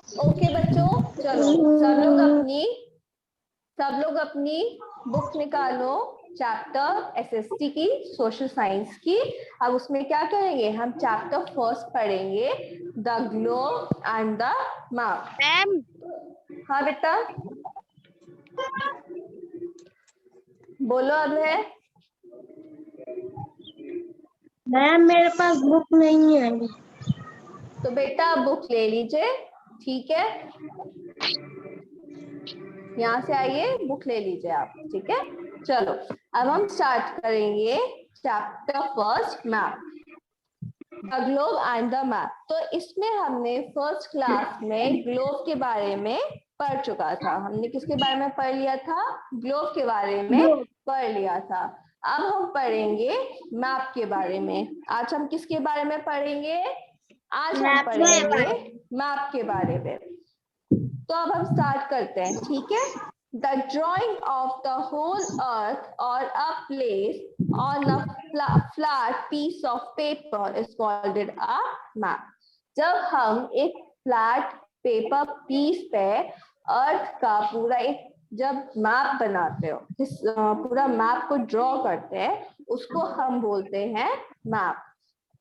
Okay बच्चों, चलो सब लोग अपनी बुक निकालो, चैप्टर एसएसटी की, सोशल साइंस की। अब उसमें क्या करेंगे, हम चैप्टर फर्स्ट पढ़ेंगे, the globe and the map. Ma'am हाँ बेटा, बोलो अभय। मैम मेरे पास बुक नहीं है। तो बेटा बुक ले लीजिए, ठीक है, यहाँ से आइए, बुक ले लीजिए आप, ठीक है। चलो अब हम स्टार्ट करेंगे chapter first, map, the globe and the map. तो इसमें हमने फर्स्ट क्लास में ग्लोब के बारे में पढ़ चुका था। हमने किसके बारे में पढ़ लिया था, ग्लोब के बारे में पढ़ लिया था। अब हम पढ़ेंगे मैप के बारे में। आज हम किसके बारे में पढ़ेंगे, आज हम पढ़ेंगे मैप के बारे में। तो अब हम स्टार्ट करते हैं, ठीक है। The drawing of the whole earth और a place on a flat piece of paper is called it a map. जब हम एक फ्लैट पेपर पीस पे अर्थ का पूरा एक जब मैप बनाते हो, पूरा मैप को ड्रॉ करते हैं, उसको हम बोलते हैं मैप।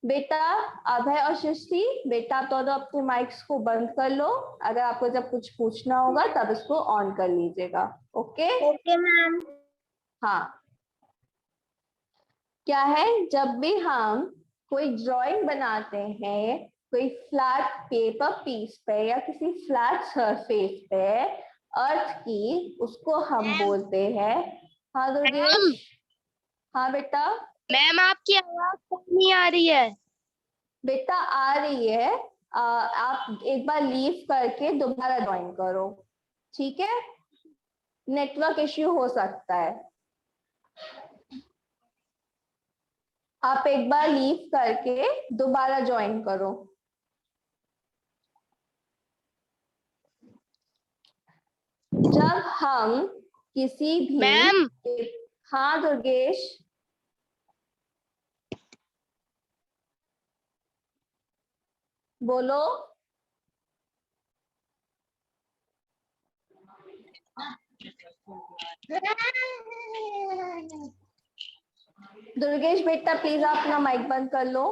बेटा अभय और सृष्टि, बेटा आप दोनों अपने माइक्स को बंद कर लो। अगर आपको जब कुछ पूछना होगा तब इसको ऑन कर लीजिएगा। Okay okay ma'am. हाँ, क्या है, जब भी हम कोई ड्राइंग बनाते हैं कोई फ्लैट पेपर पीस पे या किसी फ्लैट सरफेस पे अर्थ की, उसको हम बोलते हैं, हाँ दुर्गेश, हाँ बेटा, मैम आपकी आवाज नहीं आ रही है। बेटा आ रही है। आप एक बार लीव करके दोबारा ज्वाइन करो, ठीक है, नेटवर्क इश्यू हो सकता है। आप एक बार लीव करके दोबारा ज्वाइन करो। जब हम किसी भी मैम हाँ दुर्गेश, बोलो। दुर्गेश बेटा प्लीज आप अपना माइक बंद कर लो।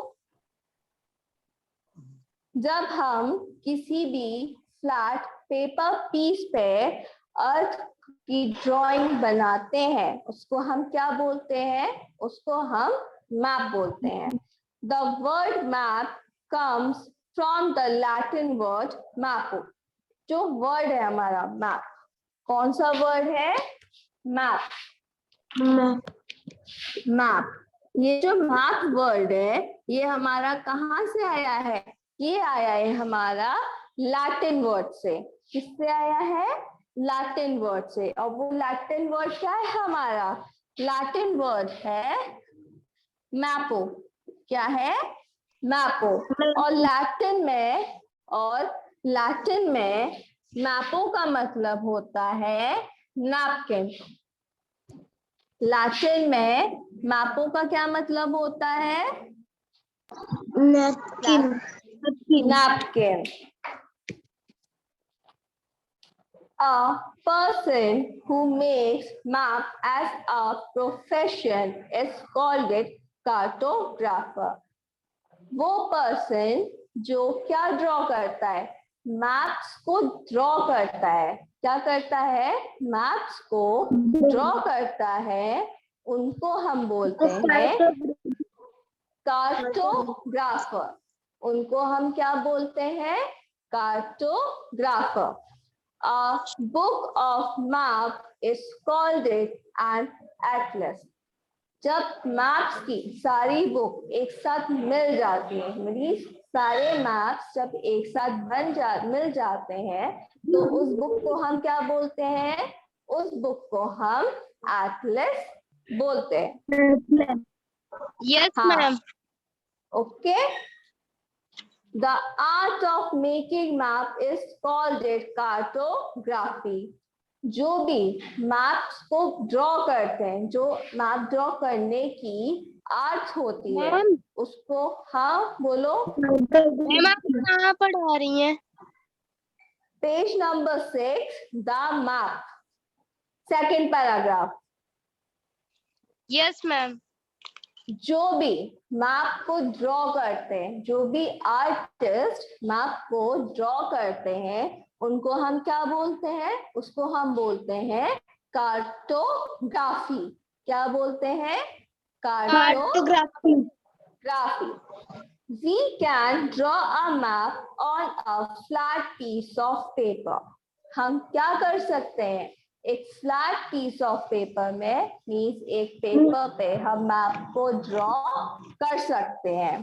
जब हम किसी भी फ्लैट पेपर पीस पे अर्थ की ड्राइंग बनाते हैं, उसको हम क्या बोलते हैं, उसको हम मैप बोलते हैं। The word map comes from the Latin word mappa. जो वर्ड है हमारा मैप, कौन सा वर्ड है, मैप, मैप। ये जो मैप वर्ड है ये हमारा कहाँ से आया है, ये आया है हमारा लैटिन वर्ड से। किससे आया है, लैटिन वर्ड से। और वो लैटिन वर्ड क्या है हमारा, लैटिन वर्ड है मैपो। क्या है, मैपो। और लैटिन में मैपो का मतलब होता है नैपकिन। लैटिन में मैपो का क्या मतलब होता है, napkin. Napkin. A person who makes map as a profession is called it cartographer. वो पर्सन जो क्या ड्रॉ करता है, मैप्स को ड्रॉ करता है, क्या करता है, मैप्स को ड्रॉ करता है, उनको हम बोलते हैं कार्टोग्राफर। उनको हम क्या बोलते हैं, cartographer. A book of map is called it an atlas. जब मैप्स की सारी बुक एक साथ मिल जाती है, मेरी सारे मैप्स जब एक साथ मिल जाते हैं, तो उस बुक को हम क्या बोलते हैं, उस बुक को हम एटलस बोलते हैं। यस हाँ, ma'am. Okay. The art of making map is called it cartography. जो भी मैप्स को ड्रॉ करते हैं, जो मैप ड्रॉ करने की आर्ट होती है, मैम उसको, हाँ बोलो। मैम आप कहाँ पढ़ा रही हैं। Page number 6, the map, second paragraph. Yes ma'am. जो भी मैप को ड्रॉ करते हैं, जो भी आर्टिस्ट मैप को ड्रॉ करते हैं, उनको हम क्या बोलते हैं? उसको हम बोलते हैं कार्टोग्राफी। क्या बोलते हैं? Cartography. We can draw a map on a flat piece of paper. हम क्या कर सकते हैं? एक फ्लैट पीस ऑफ पेपर में, मीन्स एक पेपर पे हम मैप को ड्रॉ कर सकते हैं।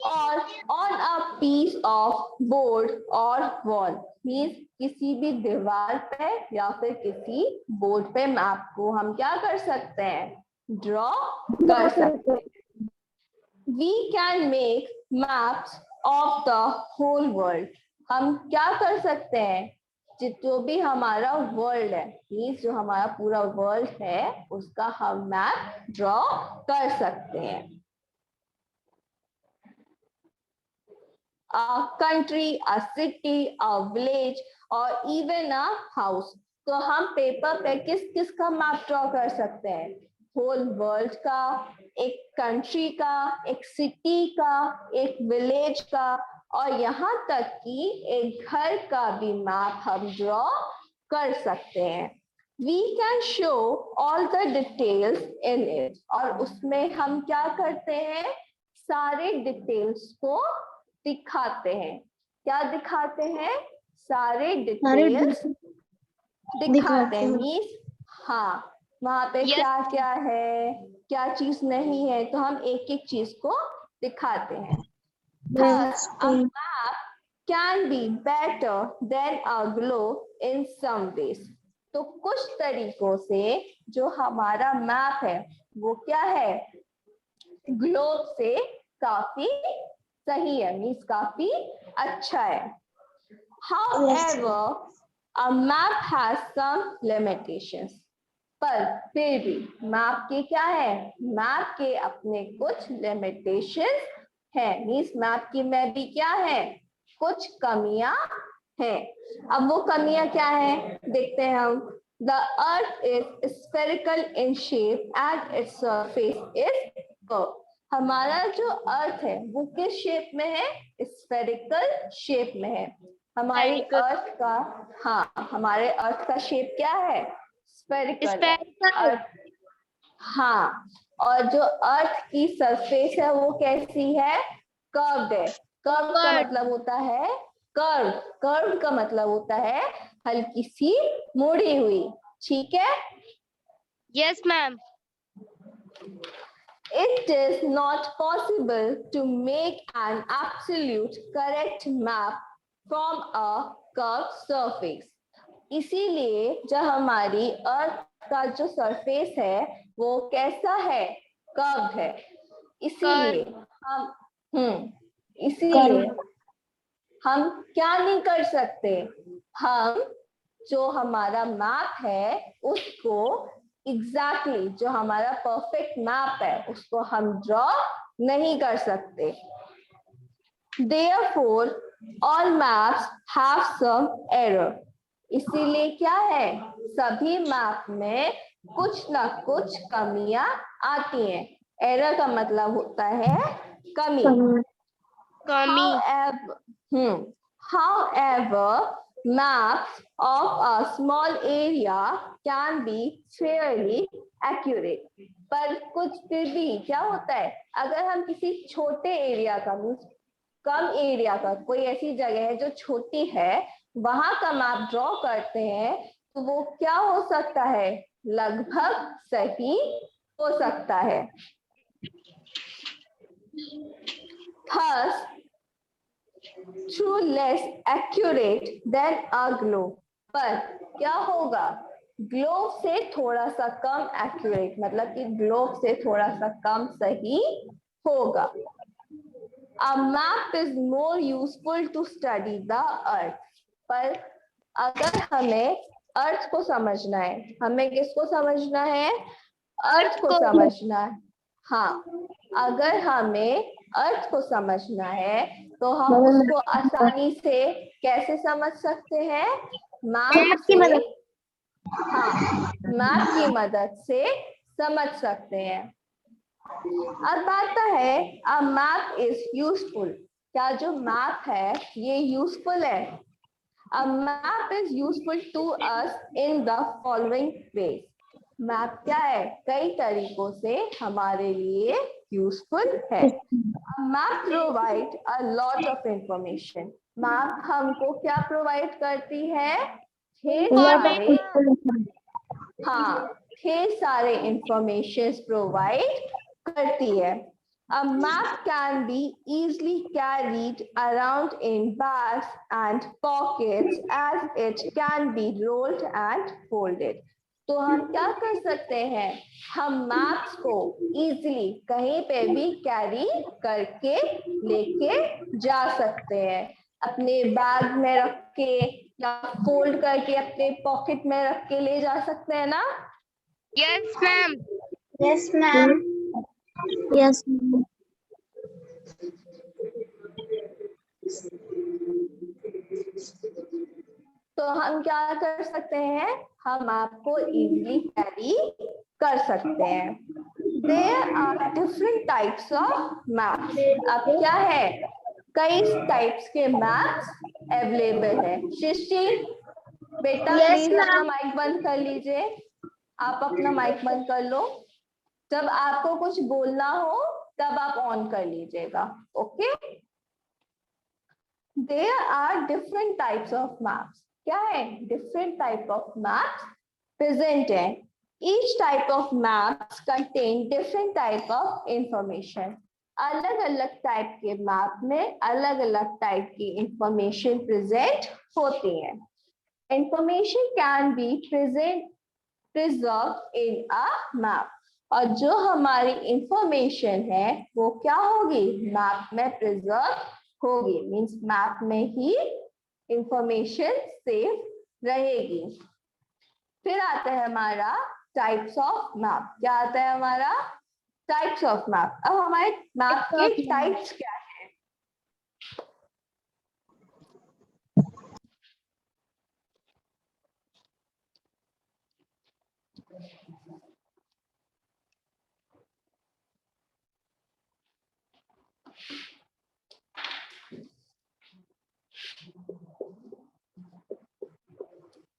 और on a piece of board और वॉल, मीन्स किसी भी दीवार पे या फिर किसी बोर्ड पे मैप को हम क्या कर सकते हैं? ड्रॉ कर सकते हैं। We can make maps of the whole world. हम क्या कर सकते हैं? जो भी हमारा वर्ल्ड है, मीन्स जो हमारा पूरा वर्ल्ड है, उसका हम मैप ड्रॉ कर सकते हैं। A country, a city, a village or even a house. तो हम पेपर पे किस किस का मैप ड्रॉ कर सकते हैं? होल वर्ल्ड का, एक कंट्री का, एक सिटी का, एक विलेज का, और यहाँ तक कि एक घर का भी मैप हम ड्रॉ कर सकते हैं। We can show all the details in it. और उसमें हम क्या करते हैं? सारे डिटेल्स को दिखाते हैं। क्या दिखाते हैं? सारे डिटेल्स दिखाते हैं। मीन्स हाँ, वहां पे क्या क्या है, क्या चीज नहीं है, तो हम एक एक चीज को दिखाते हैं। A map can be better than a globe in some ways. तो कुछ तरीकों से जो हमारा मैप है वो क्या है? ग्लोब से काफी सही है, मीन्स काफी अच्छा है। However, a map has some limitations. पर फिर भी मैप के क्या है? मैप के अपने कुछ लिमिटेशंस है, मीन्स मैप की में भी क्या है? कुछ कमियां हैं। अब वो कमियां क्या है? देखते हैं हम। The earth is spherical in shape and its surface is curved. हमारा जो अर्थ है वो किस शेप में है? स्फेरिकल शेप में है। हमारी अर्थ का, हाँ, हमारे अर्थ का शेप क्या है? स्फेरिकल। हाँ, और जो अर्थ की सरफेस है वो कैसी है? कर्व्ड है। कर्व का मतलब होता है कर्व। कर्व का मतलब होता है हल्की सी मुड़ी हुई। ठीक है? Yes ma'am. It is not possible to make an absolute correct map from a curved surface. इसीलिए जब हमारी अर्थ का जो सरफेस है वो कैसा है? कर्व्ड है। इसीलिए हम क्या नहीं कर सकते? हम जो हमारा मैप है उसको एग्जैक्टली जो हमारा परफेक्ट मैप है उसको हम ड्रॉ नहीं कर सकते। Therefore, all maps have some error. इसीलिए क्या है? सभी मैप में कुछ ना कुछ कमियां आती हैं। एरर का मतलब होता है कमी। However, maps of a small area can be fairly accurate. पर कुछ फिर भी क्या होता है? अगर हम किसी छोटे एरिया का, कम एरिया का, कोई ऐसी जगह है जो छोटी है, वहां का मैप ड्रॉ करते हैं, तो वो क्या हो सकता है? लगभग सही हो सकता है। Thus, true less accurate than a globe. पर क्या होगा? ग्लोब से थोड़ा सा कम एक्यूरेट, मतलब कि ग्लोब से थोड़ा सा कम सही होगा। A map is more useful to study the earth. पर अगर हमें अर्थ को समझना है, हमें किसको समझना है? अर्थ को समझना है। हाँ, अगर हमें अर्थ को समझना है तो हम उसको आसानी से कैसे समझ सकते हैं? मैप की से, मदद। हाँ, मैप की मदद से समझ सकते हैं। अब आता है अ मैप इज यूजफुल। क्या जो मैप है ये यूजफुल है? A map is useful to us in the following way. Map क्या है? कई तरीकों से हमारे लिए यूजफुल है। Map provide a lot of information. Map हमको क्या प्रोवाइड करती है? ढेर सारे, हाँ, ढेर सारे इंफॉर्मेशन प्रोवाइड करती है। A map can be easily carried around in bags and pockets as it can be rolled and folded. तो हम क्या कर सकते हैं? हम मैप्स को इजीली कहीं पे भी कैरी करके लेके जा सकते हैं। अपने बैग में रख के या फोल्ड करके अपने पॉकेट में रख के ले जा सकते हैं ना? Yes ma'am. Yes ma'am. Yes ma'am. तो हम क्या कर सकते हैं? हम आपको इजीली कैरी कर सकते हैं। There are different types of maps. अब क्या है? कई टाइप्स के मैप्स अवेलेबल है। सृष्टि बेटा Yes, प्लीज ma'am. अपना माइक बंद कर लीजिए। आप अपना माइक बंद कर लो। जब आपको कुछ बोलना हो तब आप ऑन कर लीजिएगा। Okay? There are different types of maps. क्या है? Different type of maps present है। Each type of maps contain different type of information. अलग अलग टाइप के मैप में अलग अलग टाइप की इंफॉर्मेशन प्रेजेंट होती है। Information can be preserved in a map. और जो हमारी इंफॉर्मेशन है वो क्या होगी? मैप में प्रिजर्व होगी। मींस मैप में ही इंफॉर्मेशन सेव रहेगी। फिर आता है हमारा टाइप्स ऑफ मैप। क्या आता है हमारा? Types of map. अब हमारे मैप के टाइप्स क्या है?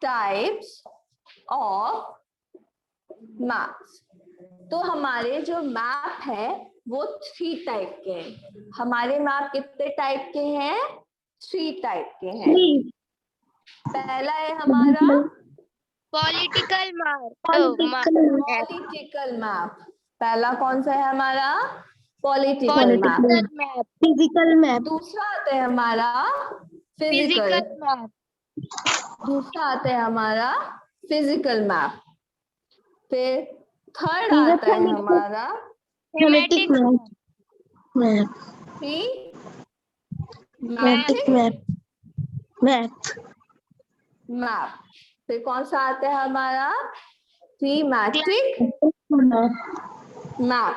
Types of maps. तो हमारे जो मैप है वो 3 टाइप के हैं। हमारे मैप कितने टाइप के हैं? 3 टाइप के हैं। पहला है हमारा पॉलिटिकल मैप। Political map. पहला कौन सा है हमारा? Political map. Physical map. दूसरा आता है हमारा फिजिकल। मैप। दूसरा आता है हमारा फिजिकल मैप। फिर थर्ड आता है हमारा thematic map. Thematic map. Map. फिर कौन सा आता है हमारा? Thematic map.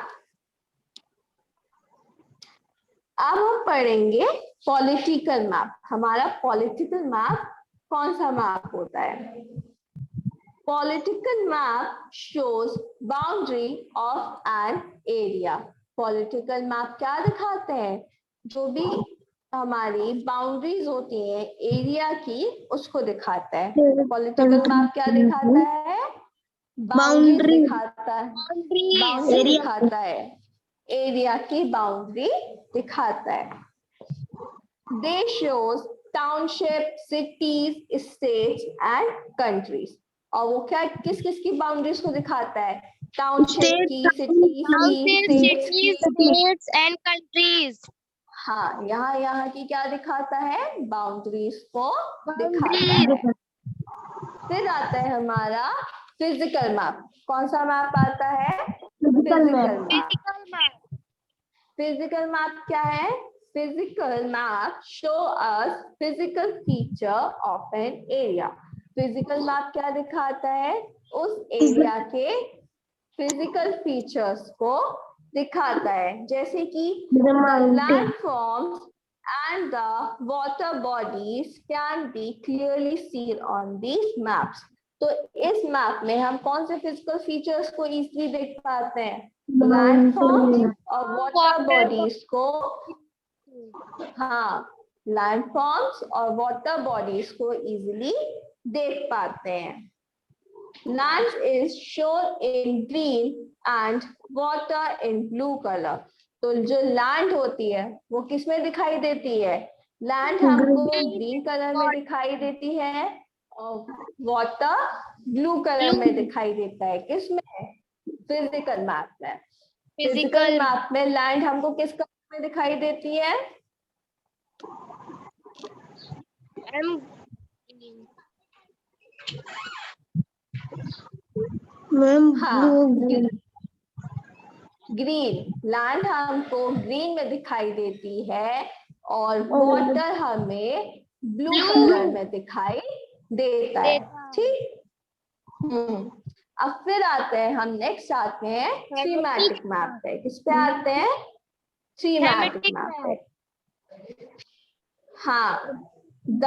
अब हम पढ़ेंगे पॉलिटिकल मैप। हमारा पॉलिटिकल मैप कौन सा मैप होता है? Political map shows boundary of an area. Political map क्या दिखाते हैं? जो भी हमारी बाउंड्रीज होती हैं एरिया की उसको दिखाता है। पॉलिटिकल मैप क्या दिखाता है? बाउंड्री दिखाता है। बाउंड्री दिखाता है। एरिया की बाउंड्री दिखाता है। दे shows township, cities, states and countries. और वो क्या किस किस की बाउंड्रीज को दिखाता है? टाउनशिप की, सिटीज की, स्टेट्स एंड कंट्रीज। हाँ, यहाँ की क्या दिखाता है? बाउंड्रीज को दिखाता है। फिर आता है हमारा फिजिकल मैप। कौन सा मैप आता है? Physical map. फिजिकल मैप क्या है? Physical map show us physical feature of an area. Physical map क्या दिखाता है? उस एरिया के फिजिकल फीचर्स को दिखाता है, जैसे कि The the mountain. landforms and the water bodies can be clearly seen on these maps. तो इस मैप में हम कौन से फिजिकल फीचर्स को इजीली देख पाते हैं? लैंडफॉर्म्स और वाटर बॉडीज को, हाँ, लैंडफॉर्म्स और वाटर बॉडीज को इजीली देख पाते हैं. Land is shown in green and water in blue color. तो जो लैंड होती है वो किस में दिखाई देती है? लैंड हमको ग्रीन कलर में दिखाई देती है और वाटर ब्लू कलर में दिखाई देता है. किस में? फिजिकल मैप में. फिजिकल मैप में लैंड हमको किस कलर में दिखाई देती है? ग्रीन. लैंड हमको ग्रीन में दिखाई देती है और वाटर हमें ब्लू कलर में दिखाई देता है. ठीक. अब फिर आते हैं हम नेक्स्ट आते हैं थीमेटिक मैप पे. किस पे आते हैं? थीमेटिक मैप पे. हाँ, the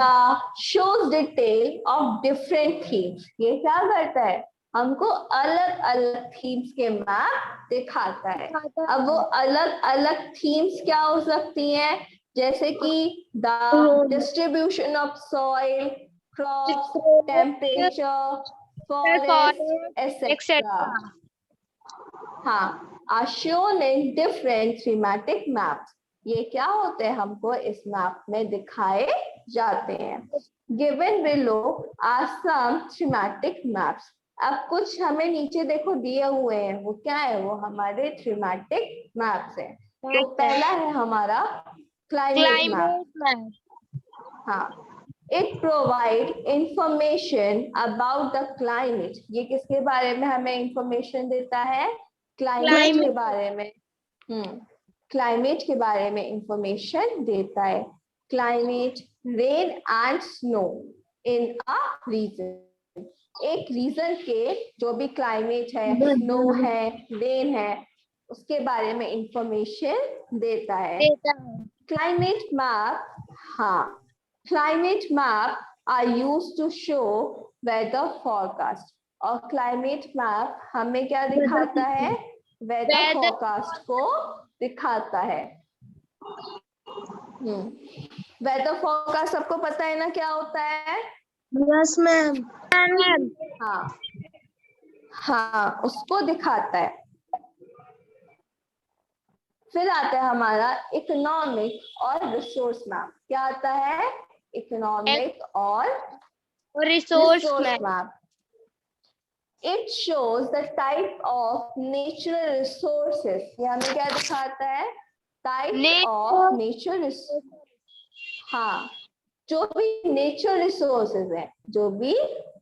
shows detail of different themes. ये क्या करता है? हमको अलग अलग थीम्स के मैप दिखाता है. अब वो अलग अलग थीम्स क्या हो सकती हैं? जैसे कि the distribution of soil, crops, temperature, forest, etcetera. हाँ, are shown in different thematic maps. ये क्या होते हैं? हमको इस मैप में दिखाए जाते हैं. Given below are some thematic maps. अब कुछ हमें नीचे देखो दिए हुए हैं, वो क्या है? वो हमारे थीमेटिक मैप्स हैं. तो पहला है हमारा क्लाइमेट मैप. हाँ, it provide information about the climate. ये किसके बारे में हमें इंफॉर्मेशन देता है? क्लाइमेट के बारे में. क्लाइमेट के बारे में इंफॉर्मेशन देता है. Climate, rain and snow in a region. एक रीजन के जो भी क्लाइमेट है, स्नो है, रेन है, उसके बारे में इंफॉर्मेशन देता है. क्लाइमेट मैप, हाँ, climate map are used to show weather forecast. और क्लाइमेट मैप हमें क्या दिखाता है? वेदर फोरकास्ट को दिखाता है. वेदर फोरकास्ट सबको पता है ना क्या होता है? Yes ma'am. हाँ हाँ, उसको दिखाता है. फिर आता है हमारा इकोनॉमिक और रिसोर्स मैप. क्या आता है? इकोनॉमिक और resource map. It shows the type of natural resources. ये हमें क्या दिखाता है? Type of natural resources. हाँ, जो भी नेचुरल रिसोर्सेज है, जो भी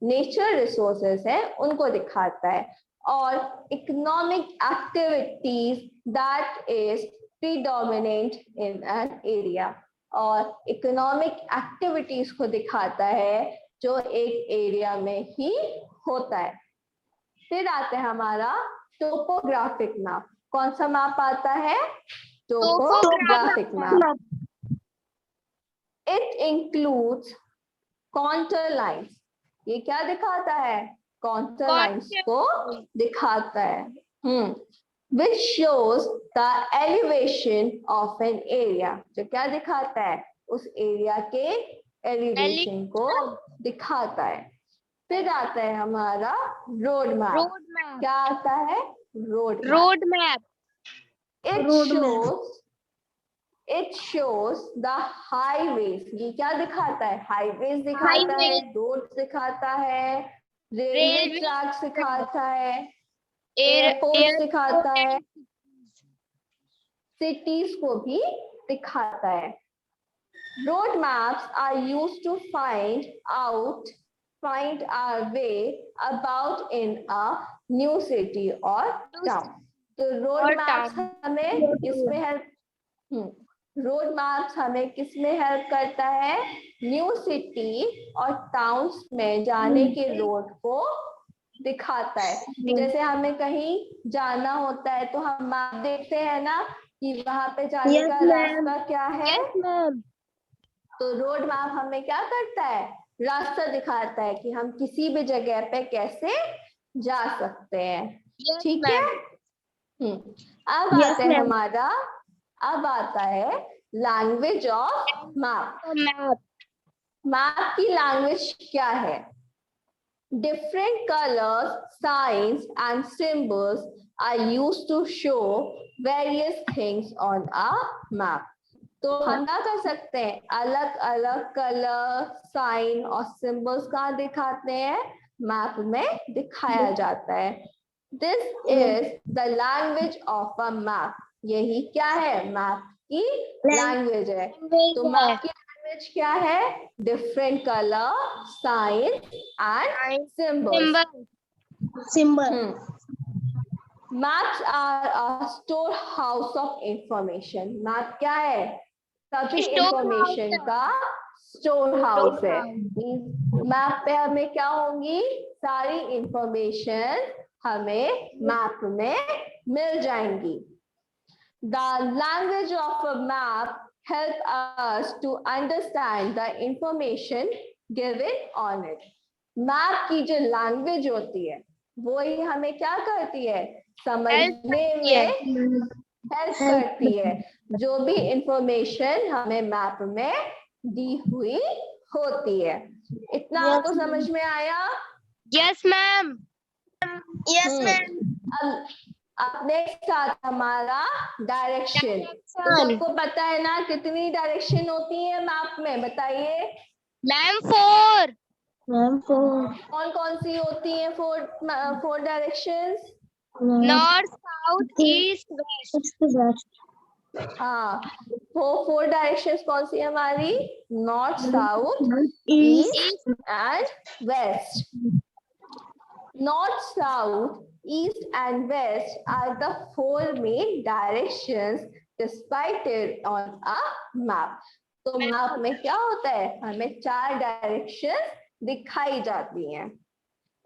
नेचुरल रिसोर्सेज है उनको दिखाता है. और economic activities that is predominant in an area. और इकोनॉमिक एक्टिविटीज को दिखाता है जो एक एरिया में ही होता है. फिर आता है हमारा टोपोग्राफिक मैप. कौन सा मैप आता है? Topographic map. It includes contour lines. ये क्या दिखाता है? contour lines को दिखाता है. Which shows the elevation of an area. जो क्या दिखाता है? उस एरिया के एलिवेशन को दिखाता है. फिर आता है हमारा रोड मैप. क्या आता है? Road map. It shows the highways. ये क्या दिखाता है? हाईवेज दिखाता है, रोड दिखाता है, रेलवे ट्रैक दिखाता है, एयरपोर्ट दिखाता है, सिटीज को भी दिखाता है. Road maps are used to find our way about in a new city or town. तो रोड मैप्स हमें किसमें हेल्प? रोड मैप्स हमें किसमें हेल्प करता है? न्यू सिटी और टाउन्स में जाने के रोड को दिखाता है। जैसे हमें कहीं जाना होता है तो हम मैप देखते हैं ना कि वहां पे जाने Yes, का ma'am. रास्ता क्या है। Yes, ma'am. तो रोड मैप हमें क्या करता है, रास्ता दिखाता है कि हम किसी भी जगह पे कैसे जा सकते हैं। Yes, ठीक है। ma'am. अब Yes, आते हैं ma'am. हमारा, अब आता है language of map. Map. Map की लैंग्वेज क्या है? Different colors, signs and symbols are used to show various things on a map. तो हम क्या कर सकते हैं, अलग अलग कलर, साइन और सिंबल्स कहाँ दिखाते हैं, मैप में दिखाया जाता है। This is the language of a map. यही क्या है, मैप की लैंग्वेज है। तो मैप की लैंग्वेज क्या है, different colour, sign and symbols. Symbol. Maps are a store house of information. Map क्या है, सभी इंफॉर्मेशन का स्टोर हाउस है। मैप पे हमें क्या होंगी, सारी इंफॉर्मेशन हमें मैप में मिल जाएंगी। The language of a map help us to understand the information given on it. Map की जो लैंग्वेज होती है वो ही हमें क्या करती है, समझने में हेल्प करती है, जो भी इंफॉर्मेशन हमें मैप में दी हुई होती है। इतना आपको समझ में आया? Yes, ma'am. Yes, ma'am. अब नेक्स्ट आता हमारा डायरेक्शन। तो सबको पता है ना कितनी डायरेक्शन होती है मैप में, बताइए। Ma'am, 4. Ma'am, for कौन कौन सी होती है four directions? North, South, East, West. हाँ, वो फोर डायरेक्शंस कौन सी है हमारी, north, south, East. East and west. North, South, East and West are the four main directions displayed on a map. तो मैप में क्या होता है, हमें चार डायरेक्शन दिखाई जाती हैं।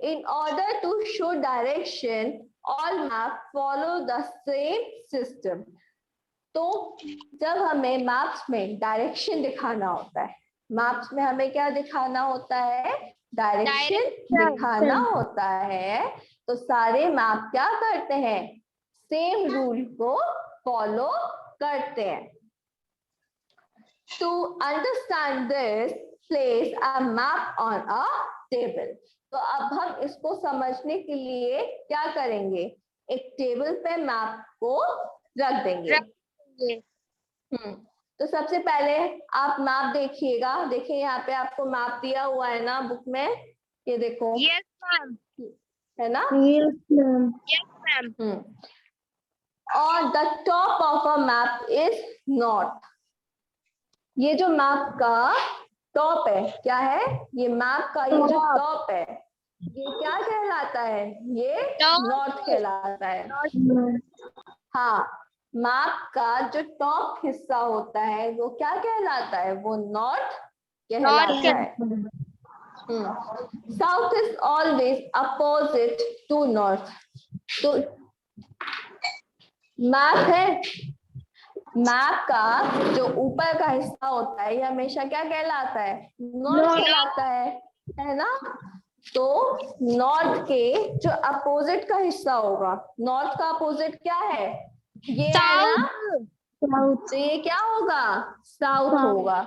In order to show direction, all maps follow the same system. तो जब हमें मैप्स में डायरेक्शन दिखाना होता है, मैप्स में हमें क्या दिखाना होता है, डायरेक्शन दिखाना होता है, तो सारे मैप क्या करते हैं, सेम रूल को फॉलो करते हैं। To understand this, place a map on a table. तो अब हम इसको समझने के लिए क्या करेंगे, एक टेबल पे मैप को रख देंगे। तो सबसे पहले आप मैप देखिएगा, देखिए यहाँ पे आपको मैप दिया हुआ है ना बुक में, ये देखो। Yes, ma'am. है ना। Yes, ma'am. Yes, ma'am. और the top of a map is north. ये जो मैप का टॉप है, क्या है, ये मैप का ये जो टॉप है, ये क्या कहलाता है, ये नॉर्थ कहलाता है। हाँ, मैप का जो टॉप हिस्सा होता है वो क्या कहलाता है, वो नॉर्थ कहलाता है। South is always opposite to north. तो मैप है, मैप का जो ऊपर का हिस्सा होता है ये हमेशा क्या कहलाता है, नॉर्थ कहलाता है ना। तो नॉर्थ के जो अपोजिट का हिस्सा होगा, नॉर्थ का अपोजिट क्या है, ये है ना, तो ये क्या होगा, साउथ होगा।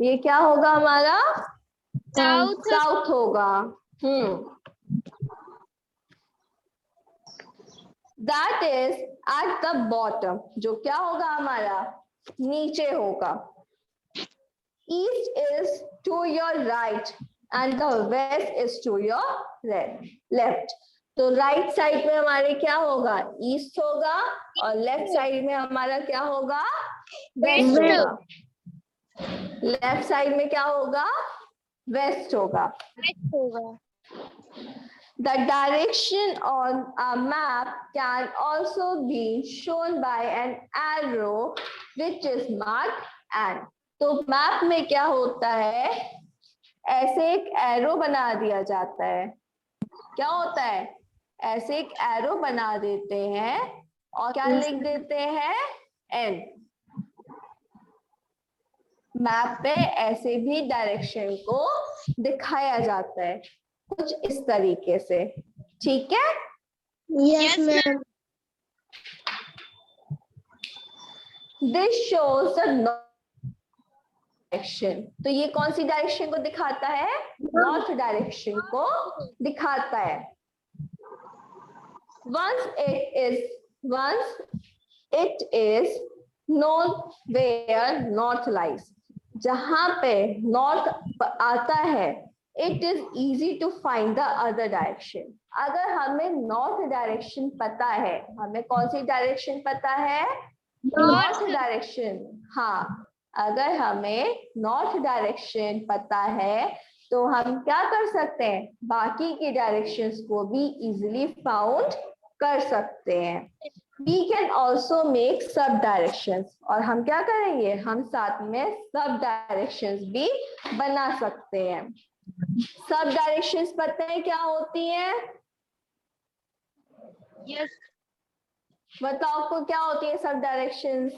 ये क्या होगा हमारा, साउथ होगा। That is at the bottom, जो क्या होगा हमारा, नीचे होगा। East is to your right and the west is to your left. तो राइट साइड में हमारे क्या होगा, ईस्ट होगा, और लेफ्ट साइड में हमारा क्या होगा, वेस्ट होगा। लेफ्ट साइड में क्या होगा, वेस्ट होगा। The direction on a map can also be shown by an arrow which is marked N. तो मैप में क्या होता है, ऐसे एक एरो बना दिया जाता है, क्या होता है, ऐसे एक एरो बना देते हैं और क्या लिख देते हैं, एन। मैप पे ऐसे भी डायरेक्शन को दिखाया जाता है कुछ इस तरीके से, ठीक है। Yes ma'am. This shows the direction, तो ये कौन सी डायरेक्शन को दिखाता है, नॉर्थ डायरेक्शन को दिखाता है। once it is known where north lies, जहां पे नॉर्थ आता है, it is easy to find the other direction। अगर हमें नॉर्थ डायरेक्शन पता है, हमें कौन सी डायरेक्शन पता है, नॉर्थ डायरेक्शन। हाँ, अगर हमें नॉर्थ डायरेक्शन पता है तो हम क्या कर सकते हैं, बाकी की डायरेक्शंस को भी इजीली फाउंड कर सकते हैं। We can also make सब डायरेक्शंस, और हम क्या करेंगे, हम साथ में सब डायरेक्शंस भी बना सकते हैं। सब डायरेक्शंस पता है क्या होती हैं, यस बताओ आपको क्या होती है सब डायरेक्शंस।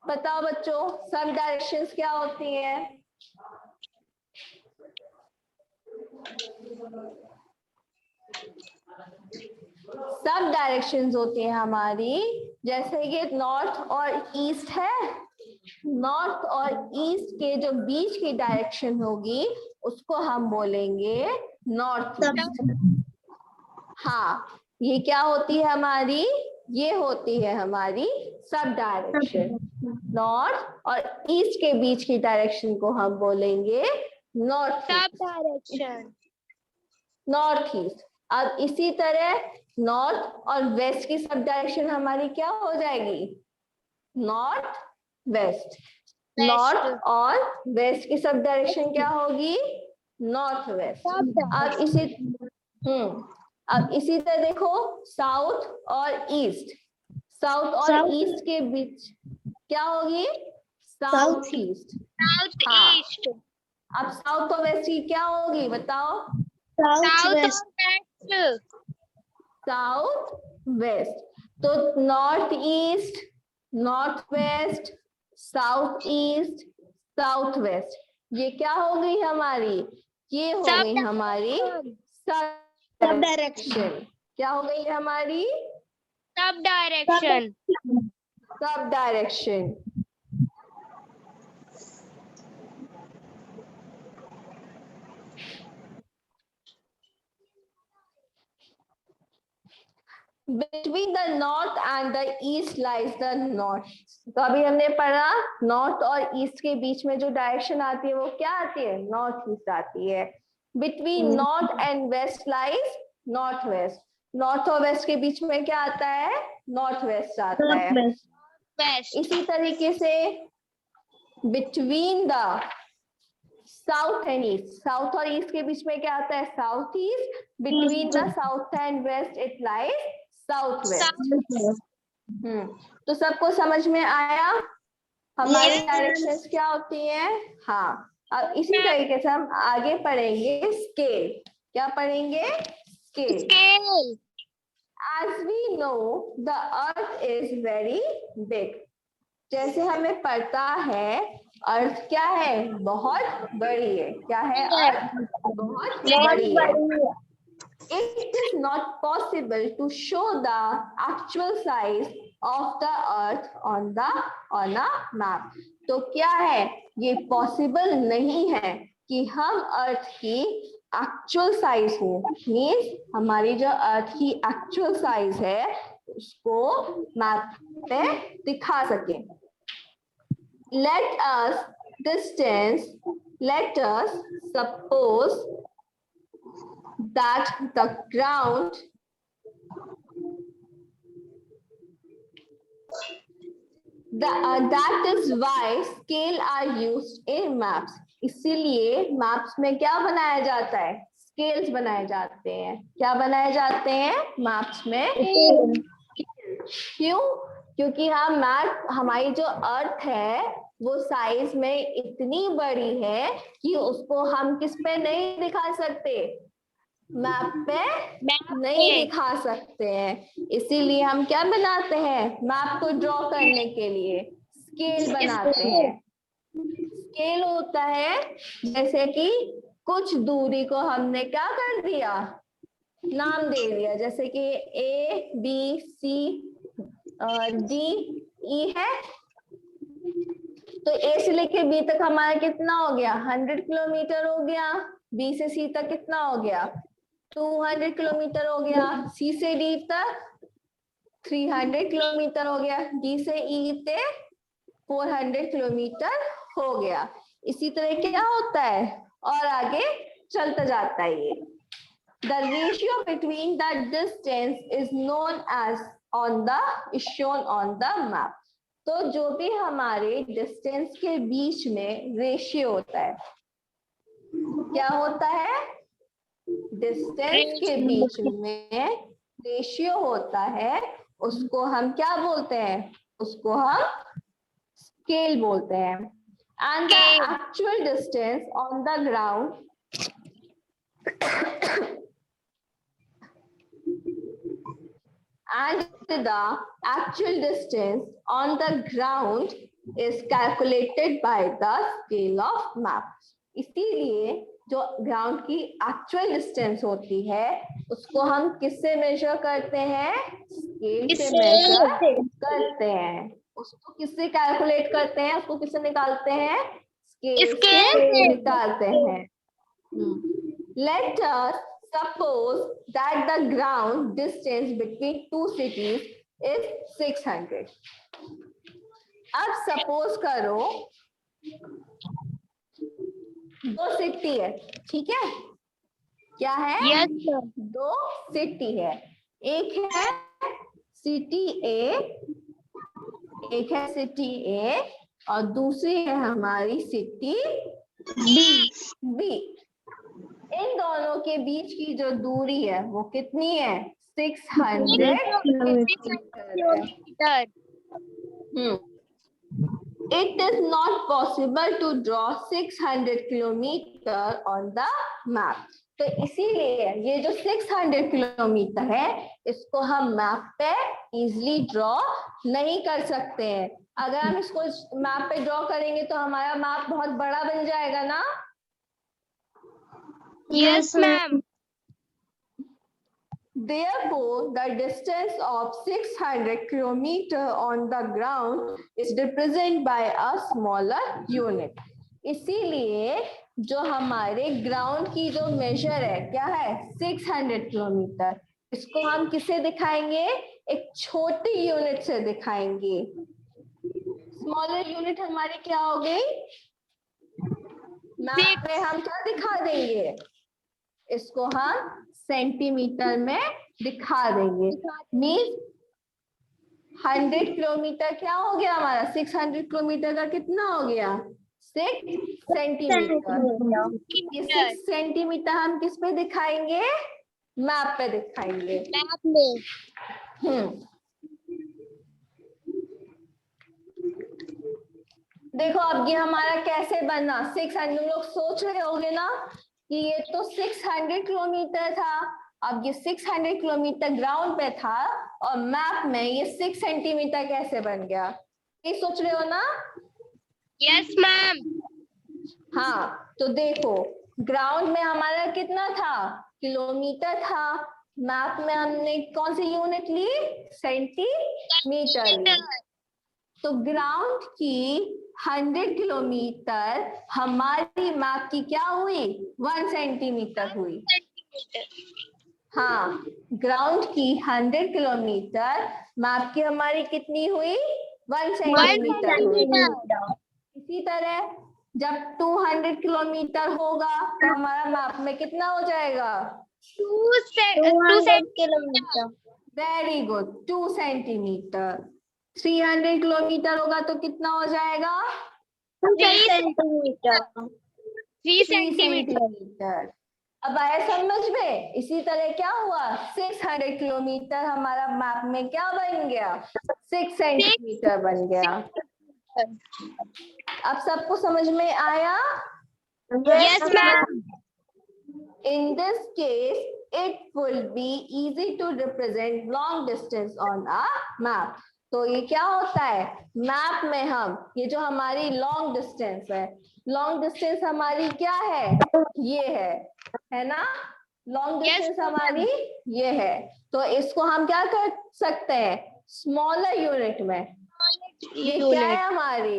बताओ बच्चों, सब डायरेक्शंस क्या होती हैं। सब डायरेक्शंस होती हैं हमारी, जैसे ये नॉर्थ और ईस्ट है, नॉर्थ और ईस्ट के जो बीच की डायरेक्शन होगी उसको हम बोलेंगे नॉर्थ ईस्ट। हाँ, ये क्या होती है हमारी, ये होती है हमारी सब डायरेक्शन। नॉर्थ और ईस्ट के बीच की डायरेक्शन को हम बोलेंगे north sub direction. North east. अब इसी तरह नॉर्थ और वेस्ट की सब डायरेक्शन हमारी क्या हो जाएगी, नॉर्थ वेस्ट। नॉर्थ और वेस्ट की सब डायरेक्शन क्या होगी, नॉर्थ वेस्ट। अब इसी तरह देखो साउथ और ईस्ट, साउथ और ईस्ट के बीच क्या होगी, साउथ ईस्ट। साउथ हाँ, ईस्ट। अब साउथ और वेस्ट की क्या होगी बताओ, साउथ वेस्ट। South west. तो north east, north west, south east, south west, ये क्या हो गई हमारी, ये हो गई हमारी सब डायरेक्शन। क्या हो गई हमारी, sub direction. Sub direction. Between the north and the east lies the north। तो अभी हमने पढ़ा नॉर्थ और ईस्ट के बीच में जो डायरेक्शन आती है वो क्या आती है, नॉर्थ ईस्ट आती है। Between north and west lies north west. North और वेस्ट के बीच में क्या आता है, नॉर्थ वेस्ट आता है। इसी तरीके से between the south and east, south और ईस्ट के बीच में क्या आता है, south east. Between the south and west it lies south west. तो सबको समझ में आया हमारी डायरेक्शंस क्या होती हैं। हाँ, अब इसी तरीके से हम आगे पढ़ेंगे स्केल। क्या पढ़ेंगे, scale. As we know the earth is very big। जैसे हमें पता है अर्थ क्या है, बहुत बड़ी है। क्या है, अर्थ बहुत बड़ी है। It is not possible to show the actual size of the earth on a map। तो क्या है, ये पॉसिबल नहीं है कि हम अर्थ की एक्चुअल साइज हो, मीन्स हमारी जो अर्थ की एक्चुअल साइज है उसको मैप पे दिखा सके। Let us suppose that the ground that is why scale are used in maps। इसीलिए मैप्स में क्या बनाया जाता है, स्केल्स बनाए जाते हैं। क्या बनाए जाते हैं मैप्स में, क्यों? क्योंकि हम मैप, हमारी जो अर्थ है वो साइज में इतनी बड़ी है कि उसको हम किस पे नहीं दिखा सकते, मैप पे नहीं दिखा सकते हैं। इसीलिए हम क्या बनाते हैं, मैप को ड्रॉ करने के लिए स्केल बनाते हैं। स्केल होता है जैसे कि कुछ दूरी को हमने क्या कर दिया, नाम दे दिया, जैसे कि A B C D E है, तो ए से लेके बी तक हमारा कितना हो गया, 100 किलोमीटर हो गया। बी से सी तक कितना हो गया, 200 किलोमीटर हो गया। सी से डी तक 300 किलोमीटर हो गया। डी से ई तक 400 किलोमीटर हो गया। इसी तरह क्या होता है और आगे चलता जाता है ये। The ratio between the distance is known as is shown on the map. तो जो भी हमारे डिस्टेंस के बीच में रेशियो होता है, क्या होता है, डिस्टेंस के बीच में रेशियो होता है, उसको हम क्या बोलते हैं, उसको हम स्केल बोलते हैं। And the actual distance on the ground and the actual distance on the ground is calculated by the scale of map. इसीलिए जो ग्राउंड की एक्चुअल डिस्टेंस होती है उसको हम किससे मेजर करते हैं, स्केल से मेजर करते हैं। उसको किससे कैलकुलेट करते हैं, उसको किससे निकालते हैं, स्केल से निकालते हैं। Let us suppose that the ground distance between two cities is 600. अब सपोज करो दो सिटी है, ठीक है, क्या है, दो सिटी है, एक है सिटी ए, एक है सिटी ए और दूसरी है हमारी सिटी बी। इन दोनों के बीच की जो दूरी है वो कितनी है, 600 kilometre. It is not possible to draw 600 kilometre on the map. तो इसीलिए ये जो 600 किलोमीटर है इसको हम मैप पे इजीली ड्रॉ नहीं कर सकते हैं। अगर हम इसको मैप पे ड्रॉ करेंगे तो हमारा मैप बहुत बड़ा बन जाएगा ना। Yes, ma'am. Therefore, the distance of 600 kilometer on the ground is represented by a smaller unit. इसीलिए जो हमारे ग्राउंड की जो मेजर है क्या है, 600 किलोमीटर, इसको हम किससे दिखाएंगे, एक छोटी यूनिट से दिखाएंगे। स्मॉलर यूनिट हमारी क्या हो गई, मैप पे हम क्या दिखा देंगे, इसको हम सेंटीमीटर में दिखा देंगे। मीन्स 100 किलोमीटर क्या हो गया हमारा, 600 किलोमीटर का कितना हो गया, 6 सेंटीमीटर। ये 6 सेंटीमीटर हम किस पे दिखाएंगे, मैप पे दिखाएंगे, मैप में। देखो अब ये हमारा कैसे बना, 600, लोग सोच रहे होंगे ना कि ये तो 600 किलोमीटर था, अब ये 600 किलोमीटर ग्राउंड पे था और मैप में ये 6 सेंटीमीटर कैसे बन गया, ये सोच रहे हो ना। Yes ma'am. हाँ तो देखो ग्राउंड में हमारा कितना था, किलोमीटर था, मैप में हमने कौन सी यूनिट ली, सेंटीमीटर ली। तो ग्राउंड की 100 किलोमीटर हमारी मैप की क्या हुई, 1 सेंटीमीटर हुई। हाँ ग्राउंड की 100 किलोमीटर मैप की हमारी कितनी हुई, 1 सेंटीमीटर हुई। इसी तरह जब 200 किलोमीटर होगा तो हमारा मैप में कितना हो जाएगा, 200 kilometre. Very good, 2 centimetre. 300 kilometre होगा तो कितना हो जाएगा, 3 सेंटीमीटर। 3 सेंटीमीटर। अब आया समझ में। इसी तरह क्या हुआ, 600 किलोमीटर हमारा मैप में क्या बन गया, 6 सेंटीमीटर बन गया। अब सबको समझ में आया। Yes, ma'am. In this case, it will be easy to represent long distance on a map. तो ये क्या होता है, मैप में हम ये जो हमारी लॉन्ग डिस्टेंस है, लॉन्ग डिस्टेंस हमारी क्या है, ये है ना, लॉन्ग डिस्टेंस हमारी ये है। तो इसको हम क्या कर सकते हैं, स्मॉलर यूनिट में। ये क्या है हमारी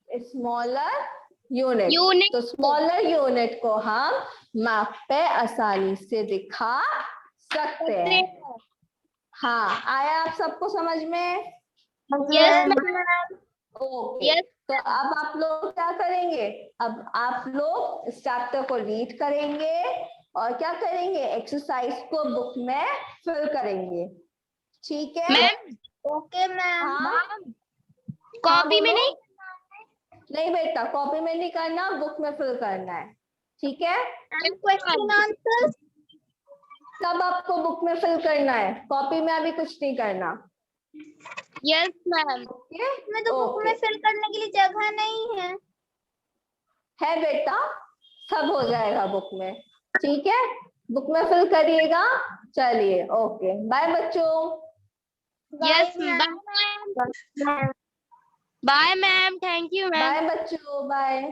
स्मॉलर यूनिट। तो स्मॉलर यूनिट को हम मैप पे आसानी से दिखा सकते हैं। हाँ, आया आप सबको समझ में। Yes, ma'am. Okay Yes. तो अब आप लोग क्या करेंगे, अब आप लोग इस चैप्टर को रीड करेंगे और क्या करेंगे, एक्सरसाइज को बुक में फिल करेंगे, ठीक है। Ma'am, okay ma'am. हाँ कॉपी में बोलो। नहीं। नहीं बेटा, कॉपी में नहीं करना, बुक में फिल करना है, ठीक है। क्वेश्चन आंसर सब आपको बुक में फिल करना है, कॉपी में अभी कुछ नहीं करना। Yes, ma'am. में तो बुक में फिल करने के लिए जगह नहीं है। है बेटा, सब हो जाएगा बुक में, ठीक है, बुक में फिल करिएगा। चलिए ओके, बाय बच्चों। Yes, ma'am. Bye, ma'am. Thank you, ma'am. Bye बच्चों, बाय।